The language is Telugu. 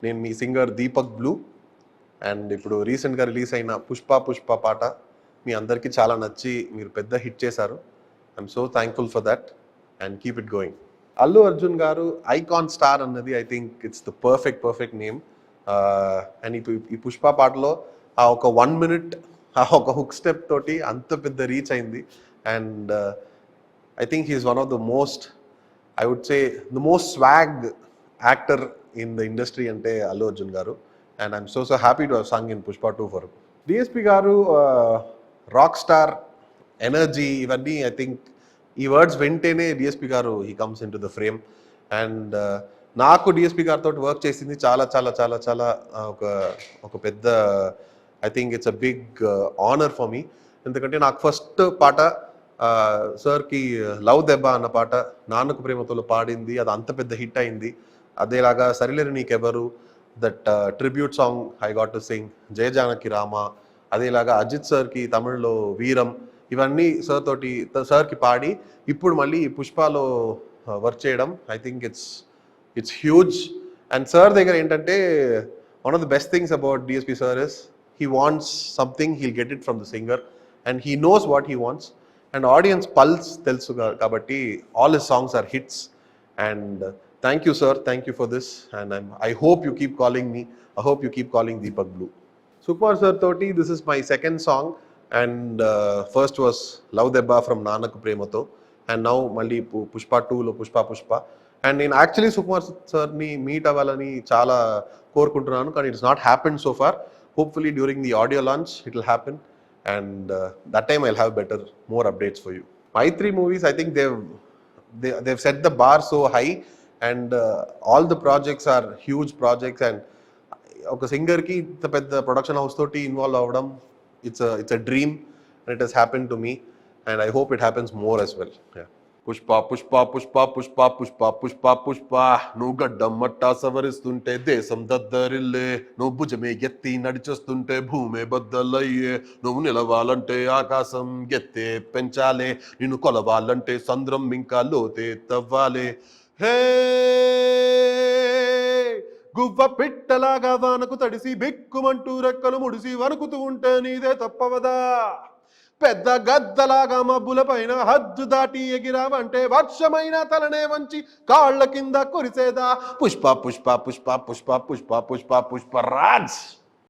నేను మీ సింగర్ దీపక్ బ్లూ. అండ్ ఇప్పుడు రీసెంట్గా రిలీజ్ అయిన పుష్ప పాట మీ అందరికీ చాలా నచ్చి మీరు పెద్ద హిట్ చేశారు. I'm so thankful for that and keep it going. Allu Arjun గారు ఐకాన్ స్టార్ అన్నది I think it's the perfect name. And ఈ పుష్ప పాటలో ఆ ఒక 1 minute ఆ ఒక హుక్ స్టెప్ తోటి అంత పెద్ద రీచ్ అయింది. And I think he's one of the most, I would say the most swag actor in the industry అంటే అల్లు అర్జున్ గారు. And I'm so happy to have sung in Pushpa 2 for DSP గారు. రాక్ స్టార్ ఎనర్జీ ఇవన్నీ ఐ థింక్ ఈ వర్డ్స్ వింటేనే డిఎస్పి గారు he comes into the frame. And నాకు డిఎస్పి గారితో వర్క్ చేసింది చాలా చాలా చాలా చాలా ఒక పెద్ద, I think it's a big honour for me. ఎందుకంటే నాకు ఫస్ట్ పాట సార్కి లవ్ దెబ్బ అన్న పాట నాన్నకు ప్రేమతో పాడింది, అది అంత పెద్ద హిట్ అయింది. అదేలాగా Sarileru Neekevaru, that tribute song I got to sing, Jaya Janaki Rama. అదేలాగా అజిత్ సార్కి తమిళ్లో వీరం, ఇవన్నీ సార్కి పాడి ఇప్పుడు మళ్ళీ పుష్పలో వర్క్ చేయడం I think it's huge. And sir దగ్గర ఏంటంటే one of the best things about DSP sir is he wants something, he'll get it from the singer and he knows what he wants. And audience pulse telsu kabatti all his songs are hits. And thank you sir, thank you for this. And I hope you keep calling me, I hope you keep calling Deepak Blue. Sukumar sir toti this is my second song. And first was Love Debba from Nanaku Premato, and now malli Pushpa 2 lo Pushpa. And నేను యాక్చువల్లీ సుకుమార్ సార్ని మీట్ అవ్వాలని చాలా కోరుకుంటున్నాను, కానీ it's not happened so far. Hopefully during the audio launch it will happen, and that time I'll have more updates for you. My 3 movies, I think they've set the bar so high, and all the projects are huge projects. And oka singer ki inta pedda production house toti involve avadam, it's a dream, and it has happened to me, and I hope it happens more as well. Yeah. Pushpa నువ్వు గడ్డమ్మట్టా సవరిస్తుంటే దేశం దద్దరిల్లే, నువ్వు భుజమే ఎత్తి నడిచొస్తుంటే భూమే బద్దలయ్యే, నువ్వు నిలవాలంటే ఆకాశం ఎత్తే పెంచాలే, నిన్ను కొలవాలంటే సంద్రం ఇంకా లోతే తవ్వాలే. హే గువ్వ పిట్టలాగా వానకు తడిసి బిక్కుమంటూ రెక్కలు ముడిసి వణుకుతూ ఉంటే నీదే తప్పవదా, పెద్ద గద్దలాగా మబ్బుల పైన హద్దు దాటి ఎగిరావంటే వర్షమైన తలనే వంచి కాళ్ల కింద కురిసేదా. పుష్ప రాజ్.